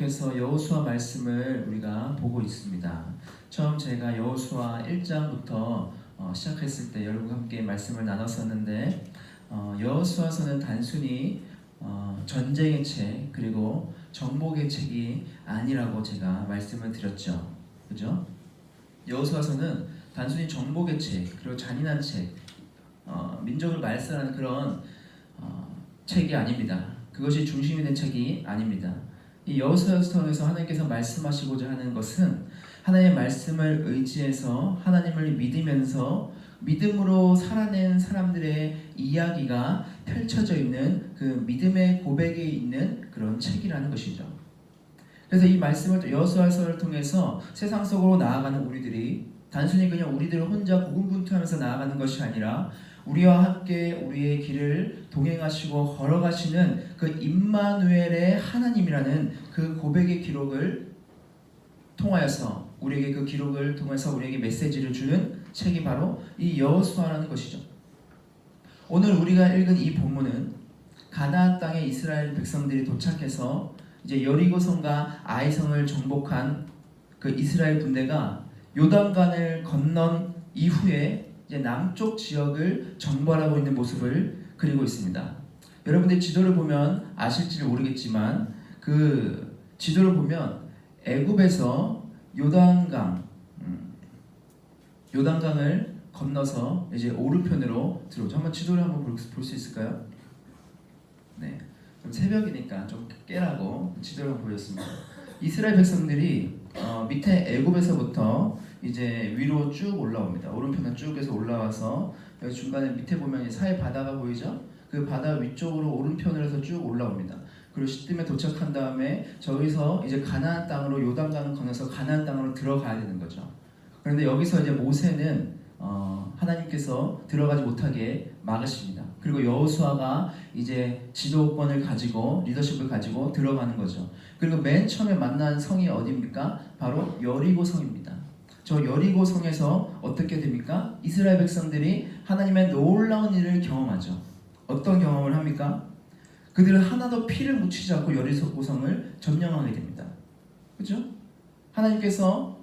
계속해서 여호수아 말씀을 우리가 보고 있습니다. 처음 제가 여호수아 1장부터 시작했을 때 여러분과 함께 말씀을 나눴었는데 여호수아서는 단순히 전쟁의 책 그리고 정복의 책이 아니라고 제가 말씀을 드렸죠. 그죠? 여호수아서는 단순히 정복의 책 그리고 잔인한 책, 민족을 말살하는 그런 책이 아닙니다. 그것이 중심이 된 책이 아닙니다. 이 여호수아서를 통해서 하나님께서 말씀하시고자 하는 것은 하나님의 말씀을 의지해서 하나님을 믿으면서 믿음으로 살아낸 사람들의 이야기가 펼쳐져 있는 그 믿음의 고백에 있는 그런 책이라는 것이죠. 그래서 이 말씀을 여호수아서를 통해서 세상 속으로 나아가는 우리들이 단순히 그냥 우리들 혼자 고군분투하면서 나아가는 것이 아니라 우리와 함께 우리의 길을 동행하시고 걸어가시는 그 임마누엘의 하나님이라는 그 고백의 기록을 통하여서 우리에게 그 기록을 통해서 우리에게 메시지를 주는 책이 바로 이 여호수아라는 것이죠. 오늘 우리가 읽은 이 본문은 가나안 땅에 이스라엘 백성들이 도착해서 이제 여리고성과 아이성을 정복한 그 이스라엘 군대가 요단강을 건넌 이후에 이제 남쪽 지역을 정벌하고 있는 모습을 그리고 있습니다. 여러분들 지도를 보면 아실지 모르겠지만 그 지도를 보면 애굽에서 요단강을 건너서 이제 오른편으로 들어오죠. 한번 지도를 한번 볼 수 있을까요? 네, 좀 새벽이니까 좀 깨라고 지도를 한번 보였습니다. 이스라엘 백성들이 밑에 애굽에서부터 이제 위로 쭉 올라옵니다. 오른편으로 쭉 해서 올라와서 여기 중간에 밑에 보면 사해 바다가 보이죠? 그 바다 위쪽으로 오른편으로 해서 쭉 올라옵니다. 그리고 시딤에 도착한 다음에 저기서 이제 가나안 땅으로 요단강을 건너서 가나안 땅으로 들어가야 되는 거죠. 그런데 여기서 이제 모세는 하나님께서 들어가지 못하게 막으십니다. 그리고 여호수아가 이제 지도권을 가지고 리더십을 가지고 들어가는 거죠. 그리고 맨 처음에 만난 성이 어디입니까? 바로 여리고성입니다. 저 여리고성에서 어떻게 됩니까? 이스라엘 백성들이 하나님의 놀라운 일을 경험하죠. 어떤 경험을 합니까? 그들은 하나도 피를 묻히지 않고 여리고성을 점령하게 됩니다. 그렇죠? 하나님께서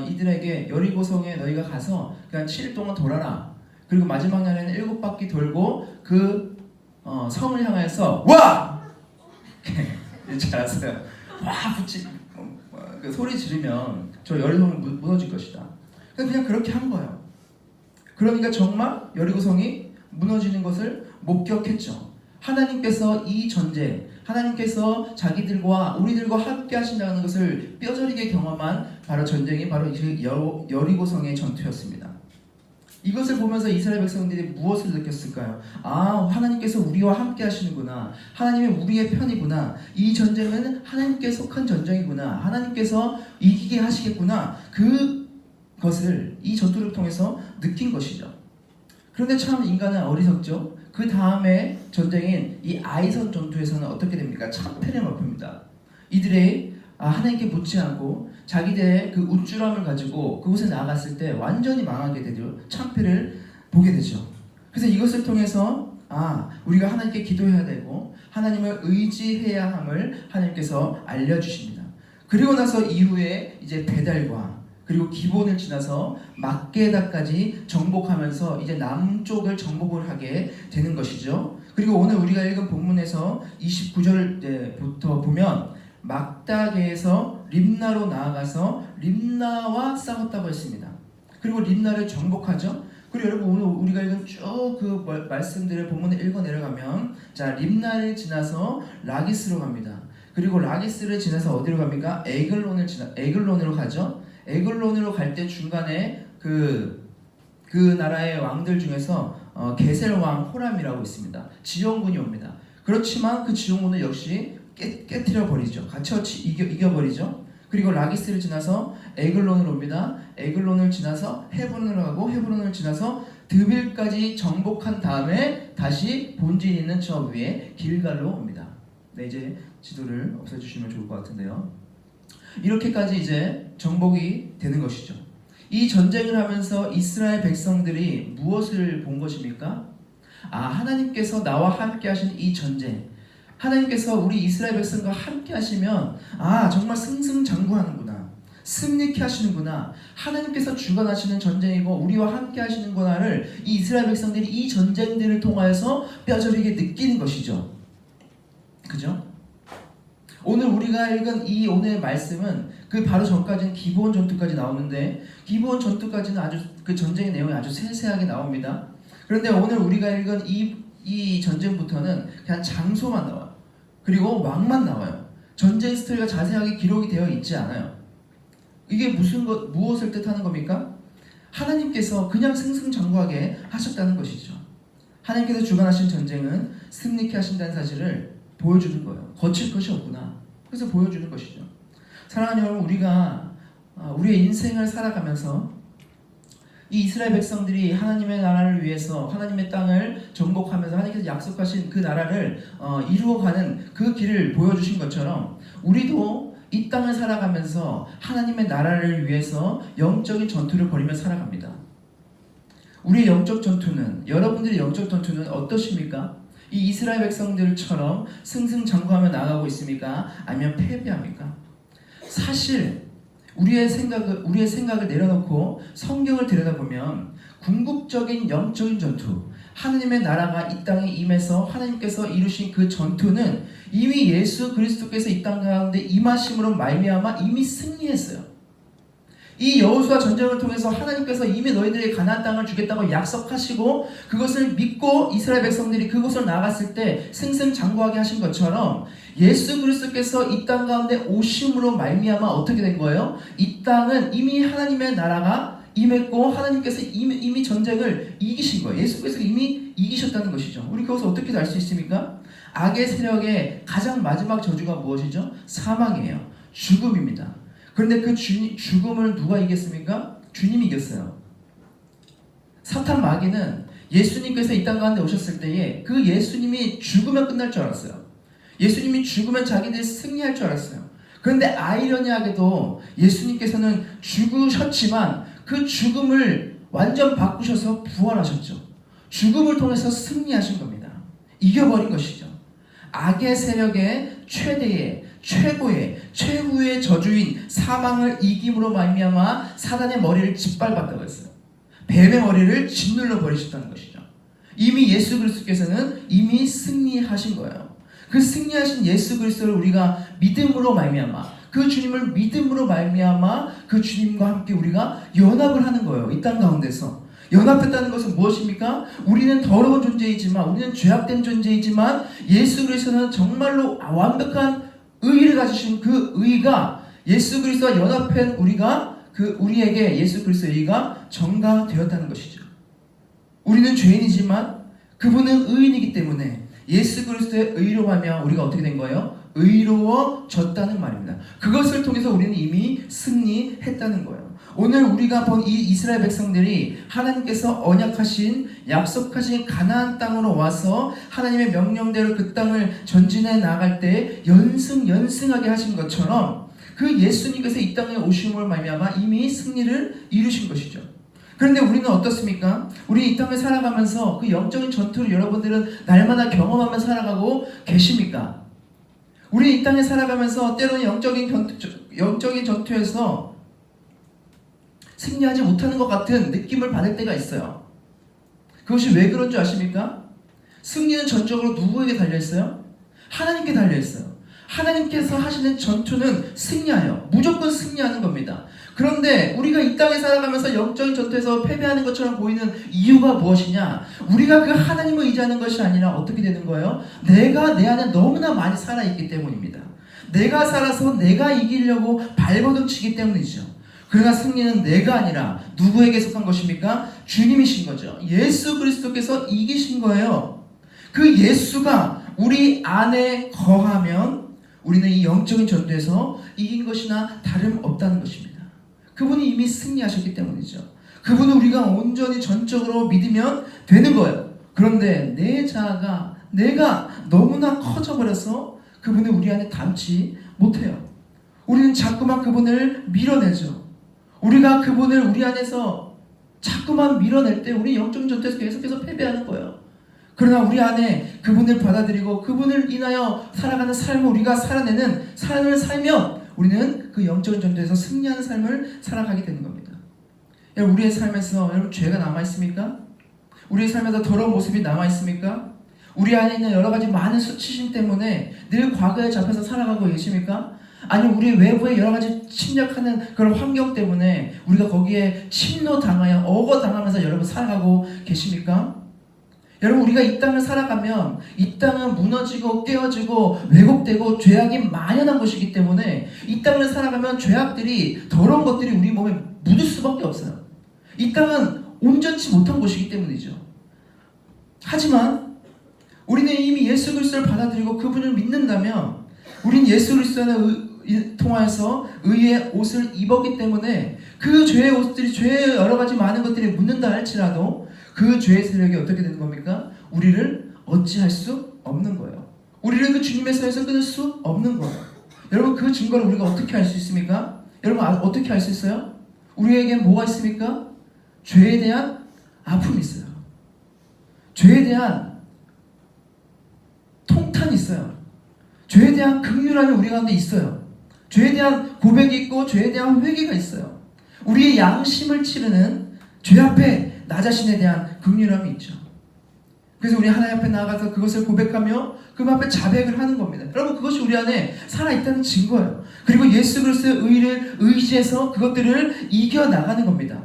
이들에게 여리고성에 너희가 가서 그냥 7일 동안 돌아라. 그리고 마지막 날에는 7바퀴 돌고 그 성을 향해서 와! 잘했어요. 와! 그 소리 지르면 저 여리고성이 무너질 것이다. 그냥 그렇게 한 거예요. 그러니까 정말 여리고성이 무너지는 것을 목격했죠. 하나님께서 이 전쟁, 하나님께서 자기들과 우리들과 함께 하신다는 것을 뼈저리게 경험한 바로 전쟁이 바로 여리고성의 전투였습니다. 이것을 보면서 이스라엘 백성들이 무엇을 느꼈을까요? 아, 하나님께서 우리와 함께 하시는구나. 하나님이 우리의 편이구나. 이 전쟁은 하나님께 속한 전쟁이구나. 하나님께서 이기게 하시겠구나. 그것을 이 전투를 통해서 느낀 것이죠. 그런데 참 인간은 어리석죠. 그 다음에 전쟁인 이 아이성 전투에서는 어떻게 됩니까? 참패를 맛봅니다. 이들이 하나님께 묻지 않고 자기들의 그 우쭐함을 가지고 그곳에 나아갔을 때 완전히 망하게 되죠. 참패를 보게 되죠. 그래서 이것을 통해서 우리가 하나님께 기도해야 되고 하나님을 의지해야 함을 하나님께서 알려주십니다. 그리고 나서 이후에 이제 베달과 그리고 기본을 지나서 막게다까지 정복하면서 이제 남쪽을 정복을 하게 되는 것이죠. 그리고 오늘 우리가 읽은 본문에서 29절부터 보면 막다게에서 림나로 나아가서 림나와 싸웠다고 했습니다. 그리고 림나를 정복하죠. 그리고 여러분 오늘 우리가 읽은 쭉 그 말씀들을 본문에 읽어 내려가면 자 림나를 지나서 라기스로 갑니다. 그리고 라기스를 지나서 어디로 갑니까? 에글론으로 가죠. 에글론으로 갈 때 중간에 그 나라의 왕들 중에서 게셀 왕 호람이라고 있습니다. 지원군이 옵니다. 그렇지만 그 지원군은 역시 깨트려 버리죠. 같이 이겨버리죠. 그리고 라기스를 지나서 에글론으로 옵니다. 에글론을 지나서 헤브론으로 가고 헤브론을 지나서 드빌까지 정복한 다음에 다시 본진 있는 저 위에 길갈로 옵니다. 네, 이제 지도를 없애주시면 좋을 것 같은데요. 이렇게까지 이제 정복이 되는 것이죠. 이 전쟁을 하면서 이스라엘 백성들이 무엇을 본 것입니까? 하나님께서 나와 함께 하신 이 전쟁, 하나님께서 우리 이스라엘 백성과 함께 하시면 정말 승승장구하는구나, 승리케 하시는구나, 하나님께서 주관하시는 전쟁이고 우리와 함께 하시는구나를 이 이스라엘 백성들이 이 전쟁들을 통하여서 뼈저리게 느끼는 것이죠. 그죠? 오늘 우리가 읽은 이 오늘의 말씀은 그 바로 전까지는 기브온 전투까지 나오는데, 기브온 전투까지는 아주 그 전쟁의 내용이 아주 세세하게 나옵니다. 그런데 오늘 우리가 읽은 이 전쟁부터는 그냥 장소만 나와요. 그리고 왕만 나와요. 전쟁 스토리가 자세하게 기록이 되어 있지 않아요. 이게 무엇을 뜻하는 겁니까? 하나님께서 그냥 승승장구하게 하셨다는 것이죠. 하나님께서 주관하신 전쟁은 승리케 하신다는 사실을 보여주는 거예요. 거칠 것이 없구나. 그래서 보여주는 것이죠. 사랑하는 여러분, 우리가 우리의 인생을 살아가면서 이 이스라엘 백성들이 하나님의 나라를 위해서 하나님의 땅을 정복하면서 하나님께서 약속하신 그 나라를 이루어가는 그 길을 보여주신 것처럼 우리도 이 땅을 살아가면서 하나님의 나라를 위해서 영적인 전투를 벌이며 살아갑니다. 우리의 영적 전투는, 여러분들의 영적 전투는 어떠십니까? 이 이스라엘 백성들처럼 승승장구하며 나아가고 있습니까? 아니면 패배합니까? 사실 우리의 생각을 내려놓고 성경을 들여다보면 궁극적인 영적인 전투, 하나님의 나라가 이 땅에 임해서 하나님께서 이루신 그 전투는 이미 예수 그리스도께서 이 땅 가운데 임하심으로 말미암아 이미 승리했어요. 이 여호수아 전쟁을 통해서 하나님께서 이미 너희들에게 가나안 땅을 주겠다고 약속하시고 그것을 믿고 이스라엘 백성들이 그곳을 나갔을 때 승승장구하게 하신 것처럼 예수 그리스도께서 이 땅 가운데 오심으로 말미암아 어떻게 된 거예요? 이 땅은 이미 하나님의 나라가 임했고 하나님께서 이미 전쟁을 이기신 거예요. 예수께서 이미 이기셨다는 것이죠. 우리 그것을 어떻게 알 수 있습니까? 악의 세력의 가장 마지막 저주가 무엇이죠? 사망이에요. 죽음입니다. 그런데 그 죽음을 누가 이겼습니까? 주님이 이겼어요. 사탄 마귀는 예수님께서 이 땅 가운데 오셨을 때에 그 예수님이 죽으면 끝날 줄 알았어요. 예수님이 죽으면 자기들이 승리할 줄 알았어요. 그런데 아이러니하게도 예수님께서는 죽으셨지만 그 죽음을 완전 바꾸셔서 부활하셨죠. 죽음을 통해서 승리하신 겁니다. 이겨버린 것이죠. 악의 세력의 최후의 저주인 사망을 이김으로 말미암아 사단의 머리를 짓밟았다고 했어요. 뱀의 머리를 짓눌러 버리셨다는 것이죠. 이미 예수 그리스도께서는 이미 승리하신 거예요. 그 승리하신 예수 그리스도를 우리가 믿음으로 말미암아, 그 주님을 믿음으로 말미암아 그 주님과 함께 우리가 연합을 하는 거예요. 이 땅 가운데서 연합했다는 것은 무엇입니까? 우리는 더러운 존재이지만, 우리는 죄악된 존재이지만 예수 그리스도는 정말로 완벽한 의를 가지신 그 의가 예수 그리스도와 연합한 우리에게 예수 그리스도의 의가 전가되었다는 것이죠. 우리는 죄인이지만 그분은 의인이기 때문에 예수 그리스도의 의로 하며 우리가 어떻게 된 거예요? 의로워졌다는 말입니다. 그것을 통해서 우리는 이미 승리했다는 거예요. 오늘 우리가 본 이 이스라엘 백성들이 하나님께서 언약하신 약속하신 가나안 땅으로 와서 하나님의 명령대로 그 땅을 전진해 나갈 때 연승하게 하신 것처럼 그 예수님께서 이 땅에 오심을 말미암아 이미 승리를 이루신 것이죠. 그런데 우리는 어떻습니까? 우리 이 땅을 살아가면서 그 영적인 전투를 여러분들은 날마다 경험하며 살아가고 계십니까? 우리 이 땅에 살아가면서 때로는 영적인 전투에서 승리하지 못하는 것 같은 느낌을 받을 때가 있어요. 그것이 왜 그런 줄 아십니까? 승리는 전적으로 누구에게 달려있어요? 하나님께 달려있어요. 하나님께서 하시는 전투는 승리하여 무조건 승리하는 겁니다. 그런데 우리가 이 땅에 살아가면서 영적인 전투에서 패배하는 것처럼 보이는 이유가 무엇이냐? 우리가 그 하나님을 의지하는 것이 아니라 어떻게 되는 거예요? 내가 내 안에 너무나 많이 살아있기 때문입니다. 내가 살아서 내가 이기려고 발버둥 치기 때문이죠. 그러나 승리는 내가 아니라 누구에게 속한 것입니까? 주님이신 거죠. 예수 그리스도께서 이기신 거예요. 그 예수가 우리 안에 거하면 우리는 이 영적인 전투에서 이긴 것이나 다름없다는 것입니다. 그분이 이미 승리하셨기 때문이죠. 그분을 우리가 온전히 전적으로 믿으면 되는 거예요. 그런데 내 자아가 내가 너무나 커져버려서 그분을 우리 안에 담지 못해요. 우리는 자꾸만 그분을 밀어내죠. 우리가 그분을 우리 안에서 자꾸만 밀어낼 때 우리 영적 전투에서 계속해서 패배하는 거예요. 그러나 우리 안에 그분을 받아들이고 그분을 인하여 살아가는 삶을 우리가 살아내는 삶을 살면 우리는 그 영적인 전투에서 승리하는 삶을 살아가게 되는 겁니다. 여러분, 우리의 삶에서 여러분 죄가 남아있습니까? 우리의 삶에서 더러운 모습이 남아있습니까? 우리 안에 있는 여러 가지 많은 수치심 때문에 늘 과거에 잡혀서 살아가고 계십니까? 아니면 우리 외부의 여러 가지 침략하는 그런 환경 때문에 우리가 거기에 침노당하여 억어당하면서 여러분 살아가고 계십니까? 여러분, 우리가 이 땅을 살아가면 이 땅은 무너지고 깨어지고 왜곡되고 죄악이 만연한 곳이기 때문에 이 땅을 살아가면 죄악들이 더러운 것들이 우리 몸에 묻을 수밖에 없어요. 이 땅은 온전치 못한 곳이기 때문이죠. 하지만 우리는 이미 예수 그리스도를 받아들이고 그분을 믿는다면 우린 예수 그리스도를 통하여서 의의 옷을 입었기 때문에 그 죄의 옷들이 죄의 여러 가지 많은 것들이 묻는다 할지라도 그 죄의 세력이 어떻게 되는 겁니까? 우리를 어찌할 수 없는 거예요. 우리를 그 주님의 손에서 끊을 수 없는 거예요. 여러분, 그 증거를 우리가 어떻게 알 수 있습니까? 여러분, 어떻게 알 수 있어요? 우리에게 뭐가 있습니까? 죄에 대한 아픔이 있어요. 죄에 대한 통탄이 있어요. 죄에 대한 긍휼함이 우리 가운데 있어요. 죄에 대한 고백이 있고 죄에 대한 회개가 있어요. 우리의 양심을 치르는 죄 앞에 나 자신에 대한 긍휼함이 있죠. 그래서 우리 하나님 앞에 나아가서 그것을 고백하며 그 앞에 자백을 하는 겁니다. 여러분, 그것이 우리 안에 살아있다는 증거예요. 그리고 예수 그리스도의 의를 의지해서 그것들을 이겨나가는 겁니다.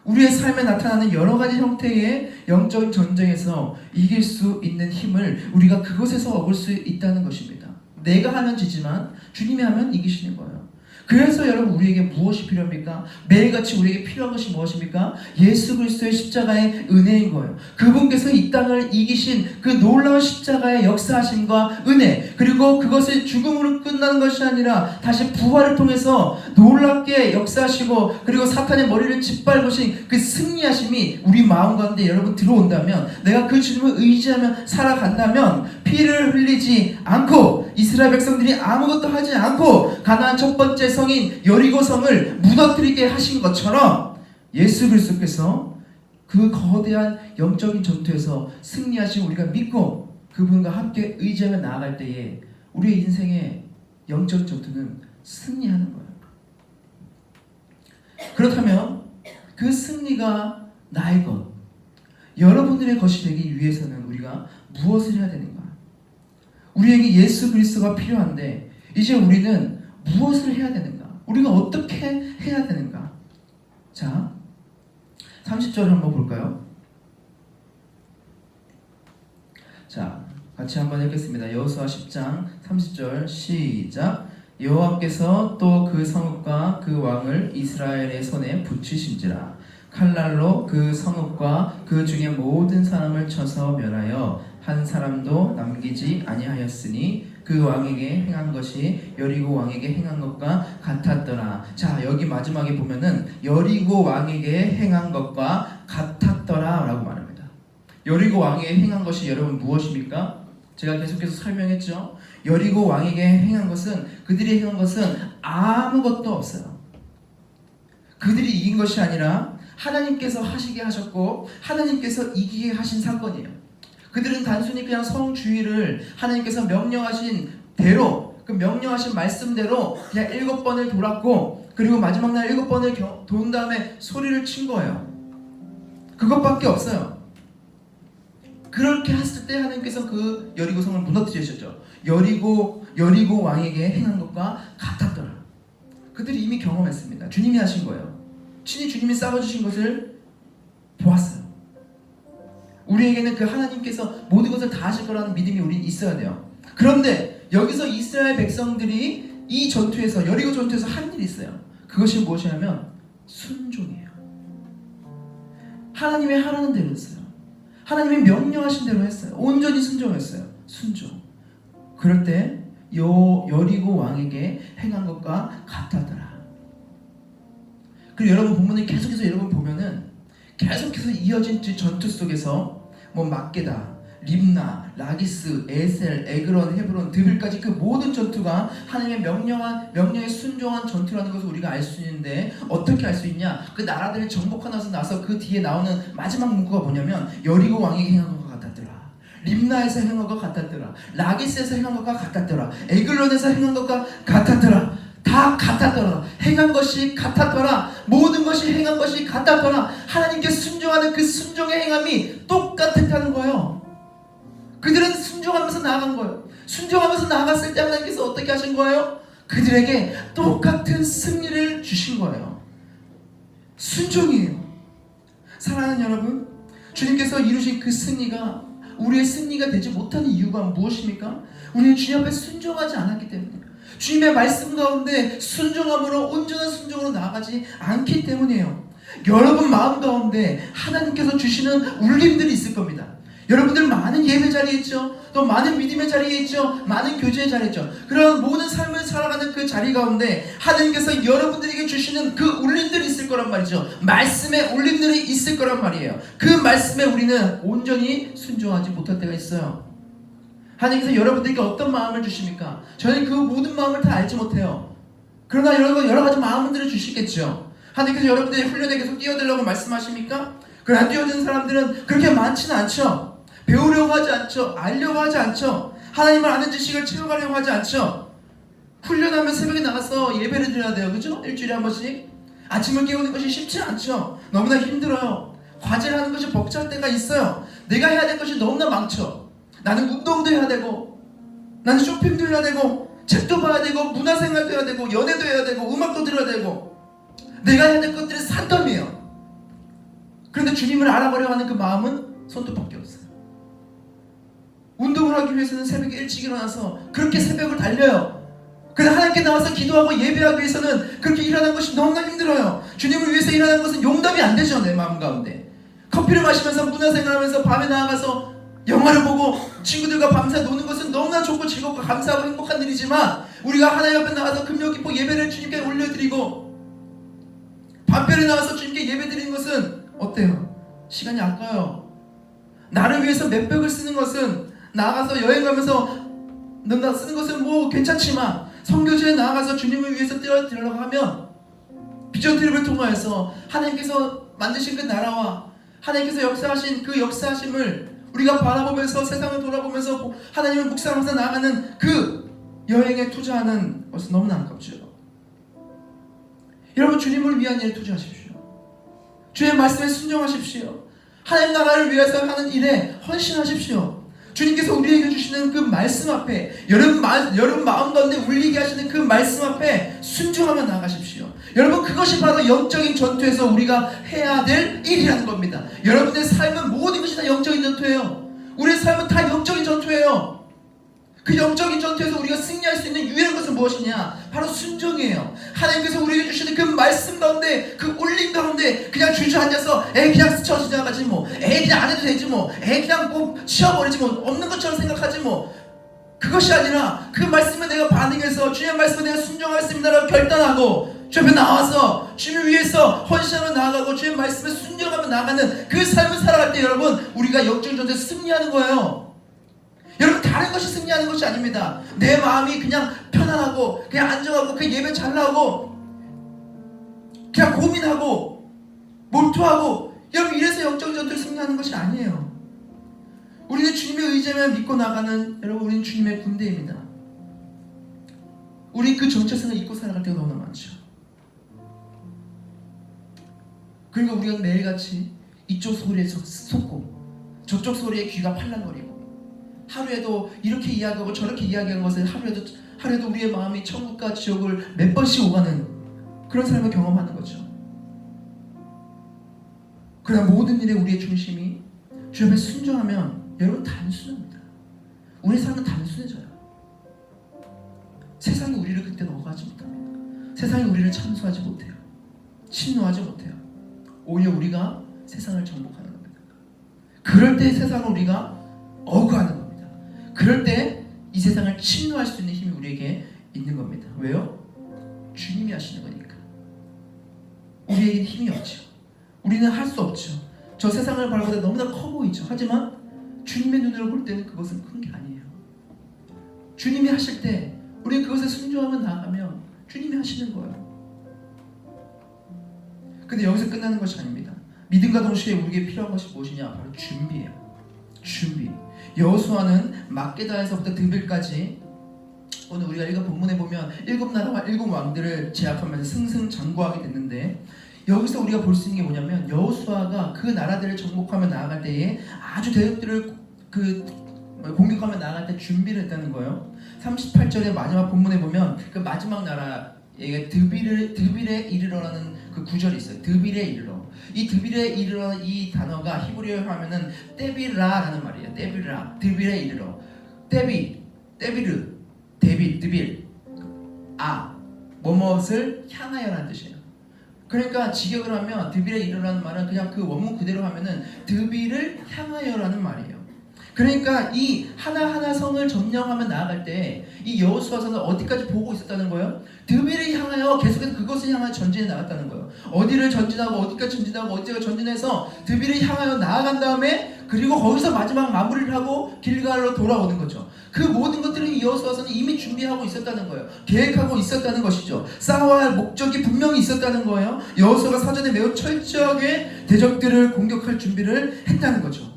우리의 삶에 나타나는 여러 가지 형태의 영적인 전쟁에서 이길 수 있는 힘을 우리가 그곳에서 얻을 수 있다는 것입니다. 내가 하면 지지만 주님이 하면 이기시는 거예요. 그래서 여러분, 우리에게 무엇이 필요합니까? 매일같이 우리에게 필요한 것이 무엇입니까? 예수 그리스도의 십자가의 은혜인 거예요. 그분께서 이 땅을 이기신 그 놀라운 십자가의 역사하심과 은혜, 그리고 그것을 죽음으로 끝나는 것이 아니라 다시 부활을 통해서 놀랍게 역사하시고 그리고 사탄의 머리를 짓밟으신 그 승리하심이 우리 마음 가운데 여러분 들어온다면, 내가 그 주님을 의지하며 살아간다면 피를 흘리지 않고 이스라엘 백성들이 아무것도 하지 않고 가나안 첫 번째 성인 여리고 성을 무너뜨리게 하신 것처럼 예수 그리스도께서 그 거대한 영적인 전투에서 승리하신 우리가 믿고 그분과 함께 의지하며 나아갈 때에 우리의 인생의 영적 전투는 승리하는 거예요. 그렇다면 그 승리가 나의 것, 여러분들의 것이 되기 위해서는 우리가 무엇을 해야 되는가? 우리에게 예수 그리스도가 필요한데 이제 우리는 무엇을 해야 되는가? 우리가 어떻게 해야 되는가? 자, 30절 한번 볼까요? 자, 같이 한번 읽겠습니다. 여호수아 10장 30절 시작. 여호와께서 또 그 성읍과 그 왕을 이스라엘의 손에 붙이신지라. 칼날로 그 성읍과 그 중에 모든 사람을 쳐서 멸하여 한 사람도 남기지 아니하였으니 그 왕에게 행한 것이 여리고 왕에게 행한 것과 같았더라. 자, 여기 마지막에 보면은 여리고 왕에게 행한 것과 같았더라 라고 말합니다. 여리고 왕에게 행한 것이 여러분 무엇입니까? 제가 계속해서 설명했죠. 여리고 왕에게 행한 것은, 그들이 행한 것은 아무것도 없어요. 그들이 이긴 것이 아니라 하나님께서 하시게 하셨고 하나님께서 이기게 하신 사건이에요. 그들은 단순히 그냥 성 주위를 하나님께서 명령하신 대로, 그 명령하신 말씀대로 그냥 7번을 돌았고, 그리고 마지막 날 7번을 돈 다음에 소리를 친 거예요. 그것밖에 없어요. 그렇게 했을 때 하나님께서 그 여리고 성을 무너뜨리셨죠. 여리고 왕에게 행한 것과 같았더라. 그들이 이미 경험했습니다. 주님이 하신 거예요. 친히 주님이 싸워주신 것을 보았어요. 우리에게는 그 하나님께서 모든 것을 다 하실 거라는 믿음이 우리 있어야 돼요. 그런데 여기서 이스라엘 백성들이 이 전투에서, 여리고 전투에서 한 일이 있어요. 그것이 무엇이냐면 순종이에요. 하나님이 하라는 대로 했어요. 하나님이 명령하신 대로 했어요. 온전히 순종했어요. 순종. 그럴 때 여리고 왕에게 행한 것과 같았더라. 그리고 여러분 본문을 계속해서 여러분 보면은 계속해서 이어진 전투 속에서 뭐 막게다, 림나, 라기스, 에셀, 에그론, 헤브론, 드빌까지 그 모든 전투가 하나님의 명령에 순종한 전투라는 것을 우리가 알 수 있는데, 어떻게 알 수 있냐? 그 나라들을 정복하고 나서 그 뒤에 나오는 마지막 문구가 뭐냐면 여리고 왕에게 행한 것과 같았더라. 림나에서 행한 것과 같았더라. 라기스에서 행한 것과 같았더라. 에글론에서 행한 것과 같았더라. 다 같았더라. 행한 것이 같았더라. 모든 것이 행한 것이 같았더라. 하나님께 순종하는 그 순종의 행함이 똑같았다는 거예요. 그들은 순종하면서 나아간 거예요. 순종하면서 나아갔을 때 하나님께서 어떻게 하신 거예요? 그들에게 똑같은 승리를 주신 거예요. 순종이에요. 사랑하는 여러분, 주님께서 이루신 그 승리가 우리의 승리가 되지 못하는 이유가 무엇입니까? 우리는 주님 앞에 순종하지 않았기 때문이에요. 주님의 말씀 가운데 순종함으로 온전한 순종으로 나아가지 않기 때문이에요. 여러분 마음 가운데 하나님께서 주시는 울림들이 있을 겁니다. 여러분들 많은 예배 자리에 있죠. 또 많은 믿음의 자리에 있죠. 많은 교제의 자리에 있죠. 그런 모든 삶을 살아가는 그 자리 가운데 하나님께서 여러분들에게 주시는 그 울림들이 있을 거란 말이죠. 말씀의 울림들이 있을 거란 말이에요. 그 말씀에 우리는 온전히 순종하지 못할 때가 있어요. 하나님께서 여러분들에게 어떤 마음을 주십니까? 저는 그 모든 마음을 다 알지 못해요. 그러나 여러 가지 마음들을 주시겠죠. 하나님께서 여러분들의 훈련에 계속 뛰어들려고 말씀하십니까? 그러나 뛰어드는 사람들은 그렇게 많지는 않죠. 배우려고 하지 않죠. 알려고 하지 않죠. 하나님을 아는 지식을 채워가려고 하지 않죠. 훈련하면 새벽에 나가서 예배를 드려야 돼요. 그죠? 일주일에 한 번씩. 아침을 깨우는 것이 쉽지 않죠. 너무나 힘들어요. 과제를 하는 것이 벅찰 때가 있어요. 내가 해야 될 것이 너무나 많죠. 나는 운동도 해야 되고, 나는 쇼핑도 해야 되고, 책도 봐야 되고, 문화생활도 해야 되고, 연애도 해야 되고, 음악도 들어야 되고, 내가 해야 될 것들이 산더미예요. 그런데 주님을 알아보려고 하는 그 마음은 손톱밖에 없어요. 운동을 하기 위해서는 새벽에 일찍 일어나서 그렇게 새벽을 달려요. 그런데 하나님께 나와서 기도하고 예배하기 위해서는 그렇게 일어나는 것이 너무나 힘들어요. 주님을 위해서 일어나는 것은 용납이 안 되죠. 내 마음 가운데 커피를 마시면서 문화생활하면서 밤에 나아가서 영화를 보고 친구들과 밤새 노는 것은 너무나 좋고 즐겁고 감사하고 행복한 일이지만, 우리가 하나님 앞에 나가서 금요기포 예배를 주님께 올려드리고 밤별에 나와서 주님께 예배드리는 것은 어때요? 시간이 아까워요. 나를 위해서 몇백을 쓰는 것은, 나가서 여행 가면서 넌나 쓰는 것은 뭐 괜찮지만, 선교지에 나가서 주님을 위해서 뛰어들려고 하면 비전 트립을 통하여서 하나님께서 만드신 그 나라와 하나님께서 역사하신 그 역사하심을 우리가 바라보면서 세상을 돌아보면서 하나님을 묵상하면서 나아가는 그 여행에 투자하는 것은 너무나 아깝죠. 여러분, 주님을 위한 일에 투자하십시오. 주의 말씀에 순종하십시오. 하나님 나라를 위해서 하는 일에 헌신하십시오. 주님께서 우리에게 주시는 그 말씀 앞에, 여러분 마음 가운데 울리게 하시는 그 말씀 앞에 순종하며 나아가십시오. 여러분, 그것이 바로 영적인 전투에서 우리가 해야 될 일이라는 겁니다. 여러분의 삶은 모든 것이 다 영적인 전투예요. 우리의 삶은 다 영적인 전투예요. 그 영적인 전투에서 우리가 승리할 수 있는 유일한 것은 무엇이냐? 바로 순종이에요. 하나님께서 우리에게 주시는 그 말씀 가운데, 그 울림 가운데 그냥 주저앉아서 그냥 스쳐 지나가지 뭐, 그냥 안 해도 되지 뭐, 그냥 꼭 치워버리지 뭐, 없는 것처럼 생각하지 뭐, 그것이 아니라 그 말씀에 내가 반응해서 주님의 말씀에 내가 순종하겠습니다라고 결단하고 주 앞에 나와서 주님을 위해서 헌신하며 나아가고 주의 말씀에 순종하며 나아가는 그 삶을 살아갈 때, 여러분, 우리가 영적인 전투에 승리하는 거예요. 여러분, 다른 것이 승리하는 것이 아닙니다. 내 마음이 그냥 편안하고 그냥 안정하고 그냥 예배 잘 나오고 그냥 고민하고 몰두하고, 여러분, 이래서 영적인 전투를 승리하는 것이 아니에요. 우리는 주님의 의지만 믿고 나가는, 여러분, 우리는 주님의 군대입니다. 우리 그 정체성을 잊고 살아갈 때가 너무나 많죠. 그러니까 우리가 매일같이 이쪽 소리에 속고 저쪽 소리에 귀가 팔랑거리고, 하루에도 이렇게 이야기하고 저렇게 이야기하는 것을 하루에도 우리의 마음이 천국과 지옥을 몇 번씩 오가는 그런 삶을 경험하는 거죠. 그러나 모든 일에 우리의 중심이 주 앞에 순종하면, 여러분, 단순합니다. 우리의 삶은 단순해져요. 세상이 우리를 그때 넘어가지 못합니다. 세상이 우리를 참수하지 못해요. 침노하지 못해요. 오히려 우리가 세상을 정복하는 겁니다. 그럴 때 세상을 우리가 어그하는 겁니다. 그럴 때 이 세상을 침노할 수 있는 힘이 우리에게 있는 겁니다. 왜요? 주님이 하시는 거니까. 우리에게는 힘이 없죠. 우리는 할 수 없죠. 저 세상을 바라보다 너무나 커 보이죠. 하지만 주님의 눈으로 볼 때는 그것은 큰 게 아니에요. 주님이 하실 때 우리는 그것에 순종하며 나아가면 주님이 하시는 거예요. 근데 여기서 끝나는 것이 아닙니다. 믿음과 동시에 우리에게 필요한 것이 무엇이냐? 바로 준비예요. 준비. 여호수아는 막게다에서부터 드빌까지 오늘 우리가 읽은 본문에 보면 7나라와 7왕들을 제압하면서 승승장구하게 됐는데, 여기서 우리가 볼 수 있는 게 뭐냐면 여호수아가 그 나라들을 정복하며 나아갈 때에 아주 대적들을 공격하며 나아갈 때 준비를 했다는 거예요. 38절의 마지막 본문에 보면 그 마지막 나라에 드빌에 이르러라는 그 구절이 있어요. 드빌에 이르러. 이 드빌에 이르러 이 단어가 히브리어로 하면은 데빌라라는 말이에요. 데빌라. 드빌에 이르러. 데비르. 드빌. 뭐뭇을 향하여라는 뜻이에요. 그러니까 직역을 하면 드빌에 이르라는 말은 그냥 그 원문 그대로 하면은 드빌을 향하여라는 말이에요. 그러니까 이 하나하나 성을 점령하며 나아갈 때 이 여호수아서는 어디까지 보고 있었다는 거예요? 드빌을 향하여 계속해서 그것을 향하여 전진해 나갔다는 거예요. 어디를 전진하고 어디까지 전진하고 어디가 전진해서 드빌을 향하여 나아간 다음에 그리고 거기서 마지막 마무리를 하고 길갈로 돌아오는 거죠. 그 모든 것들을 이 여호수아서는 이미 준비하고 있었다는 거예요. 계획하고 있었다는 것이죠. 싸워야 할 목적이 분명히 있었다는 거예요. 여호수아가 사전에 매우 철저하게 대적들을 공격할 준비를 했다는 거죠.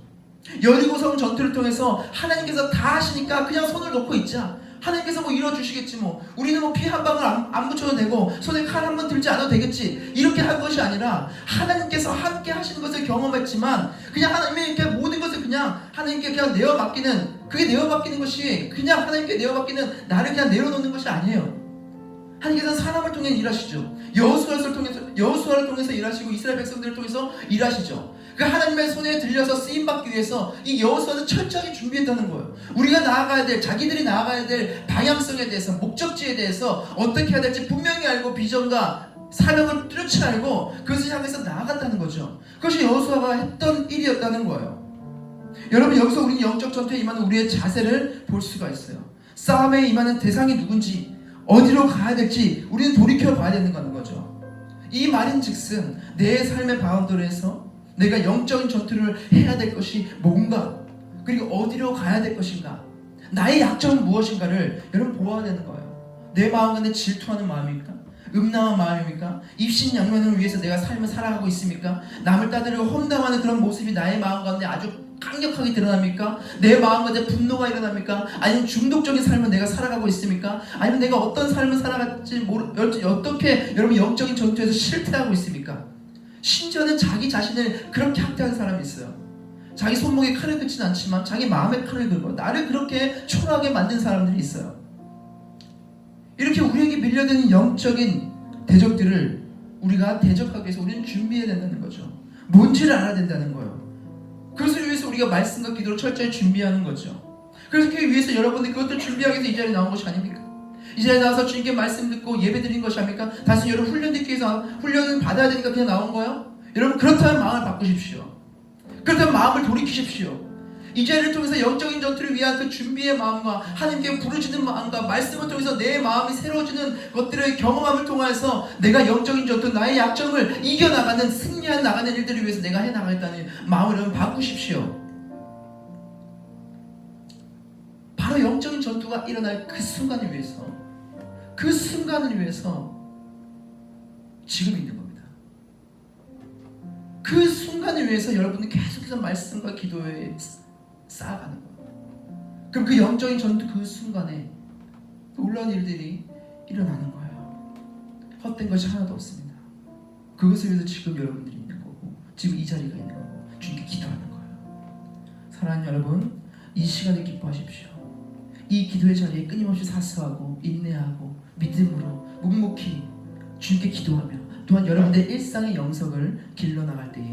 여리고성 전투를 통해서 하나님께서 다 하시니까 그냥 손을 놓고 있자. 하나님께서 뭐 이뤄주시겠지 뭐. 우리는 뭐 피 한 방울 안 붙여도 되고 손에 칼 한 번 들지 않아도 되겠지. 이렇게 한 것이 아니라 하나님께서 함께 하시는 것을 경험했지만 그냥 하나님의 이렇게 모든 것을 그냥 하나님께 그냥 내어 맡기는, 그게 내어 맡기는 것이 그냥 하나님께 내어 맡기는 나를 그냥 내려놓는 것이 아니에요. 하나님께서는 사람을 통해 일하시죠. 여호수아를 통해서 일하시고 이스라엘 백성들을 통해서 일하시죠. 그 하나님의 손에 들려서 쓰임받기 위해서 이 여호수아는 철저하게 준비했다는 거예요. 우리가 나아가야 될, 자기들이 나아가야 될 방향성에 대해서, 목적지에 대해서 어떻게 해야 될지 분명히 알고 비전과 사명을 뚜렷이 알고 그것을 향해서 나아갔다는 거죠. 그것이 여호수아가 했던 일이었다는 거예요. 여러분, 여기서 우리는 영적 전투에 임하는 우리의 자세를 볼 수가 있어요. 싸움에 임하는 대상이 누군지, 어디로 가야 될지 우리는 돌이켜 봐야 되는 거죠. 이 말인즉슨 내 삶의 바운더리에서 내가 영적인 전투를 해야 될 것이 뭔가, 그리고 어디로 가야 될 것인가, 나의 약점은 무엇인가를 여러분 보아야 되는 거예요. 내 마음 가운데 질투하는 마음입니까? 음란한 마음입니까? 입신양면을 위해서 내가 삶을 살아가고 있습니까? 남을 따르려고 험담하는 그런 모습이 나의 마음 가운데 아주 강력하게 드러납니까? 내 마음 가운데 분노가 일어납니까? 아니면 중독적인 삶을 내가 살아가고 있습니까? 아니면 내가 어떤 삶을 살아갈지 어떻게 여러분 영적인 전투에서 실패하고 있습니까? 심지어는 자기 자신을 그렇게 학대하는 사람이 있어요. 자기 손목에 칼을 긋진 않지만 자기 마음에 칼을 긁어 나를 그렇게 초라하게 만든 사람들이 있어요. 이렇게 우리에게 밀려드는 영적인 대적들을 우리가 대적하기 위해서 우리는 준비해야 된다는 거죠. 뭔지를 알아야 된다는 거예요. 그것을 위해서 우리가 말씀과 기도로 철저히 준비하는 거죠. 그래서 그 위해서 여러분들이 그것들 준비하기 위해서 이 자리에 나온 것이 아닙니까? 이 자리에 나와서 주님께 말씀 듣고 예배 드린 것이 아닙니까? 단순히 여러분 훈련 듣기 위해서 훈련을 받아야 되니까 그냥 나온 거예요? 여러분, 그렇다면 마음을 바꾸십시오. 그렇다면 마음을 돌이키십시오. 이 자리를 통해서 영적인 전투를 위한 그 준비의 마음과 하나님께 부르짖는 마음과 말씀을 통해서 내 마음이 새로워지는 것들을 경험함을 통해서 내가 영적인 전투, 나의 약점을 이겨나가는, 승리해 나가는 일들을 위해서 내가 해나가겠다는 마음을 여러분 바꾸십시오. 바로 영적인 전투가 일어날 그 순간을 위해서, 그 순간을 위해서 지금 있는 겁니다. 그 순간을 위해서 여러분은 계속해서 말씀과 기도에 쌓아가는 거예요. 그럼 그 영적인 전투 그 순간에 놀라운 일들이 일어나는 거예요. 헛된 것이 하나도 없습니다. 그것을 위해서 지금 여러분들이 있는 거고, 지금 이 자리가 있는 거고, 주님께 기도하는 거예요. 사랑하는 여러분, 이 시간을 기뻐하십시오. 이 기도의 자리에 끊임없이 사수하고 인내하고 믿음으로 묵묵히 주님께 기도하며, 또한 여러분들의 일상의 영성을 길러나갈 때에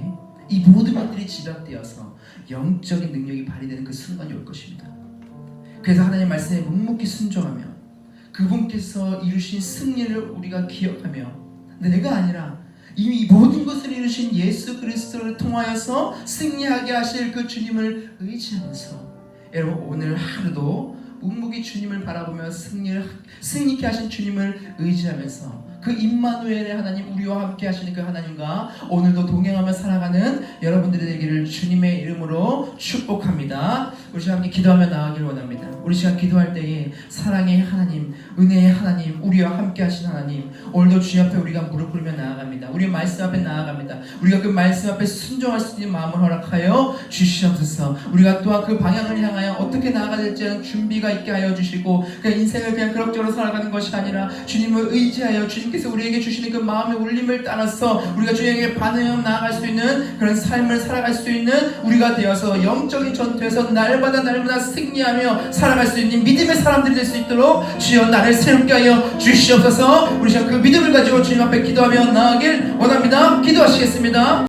이 모든 것들이 집약되어서 영적인 능력이 발휘되는 그 순간이 올 것입니다. 그래서 하나님의 말씀에 묵묵히 순종하며 그분께서 이루신 승리를 우리가 기억하며, 내가 아니라 이미 모든 것을 이루신 예수 그리스도를 통하여서 승리하게 하실 그 주님을 의지하면서, 여러분 오늘 하루도 묵묵히 주님을 바라보며 승리케 하신 주님을 의지하면서 그 임마누엘의 하나님, 우리와 함께 하시는 그 하나님과 오늘도 동행하며 살아가는 여러분들이 되기를 주님의 이름으로 축복합니다. 우리 시간 함께 기도하며 나아가기를 원합니다. 우리 시간 기도할 때에 사랑의 하나님, 은혜의 하나님, 우리와 함께 하신 하나님, 오늘도 주님 앞에 우리가 무릎 꿇으며 나아갑니다. 우리 말씀 앞에 나아갑니다. 우리가 그 말씀 앞에 순종할 수 있는 마음을 허락하여 주시옵소서. 우리가 또한 그 방향을 향하여 어떻게 나아가야 될지는 준비가 있게 하여 주시고, 그 인생을 그냥 그럭저럭 살아가는 것이 아니라 주님을 의지하여 주님께서 우리에게 주시는 그 마음의 울림을 따라서 우리가 주님에게 반응하여 나아갈 수 있는 그런 삶을 살아갈 수 있는 우리가 되어서 영적인 전투에서 날마다 승리하며 살아갈 수 있는 믿음의 사람들이 될 수 있도록 주여 나를 새롭게 하여 주시옵소서. 우리 시간 그 믿음을 가지고 주님 앞에 기도하며 나아가길 원합니다. 기도하시겠습니다.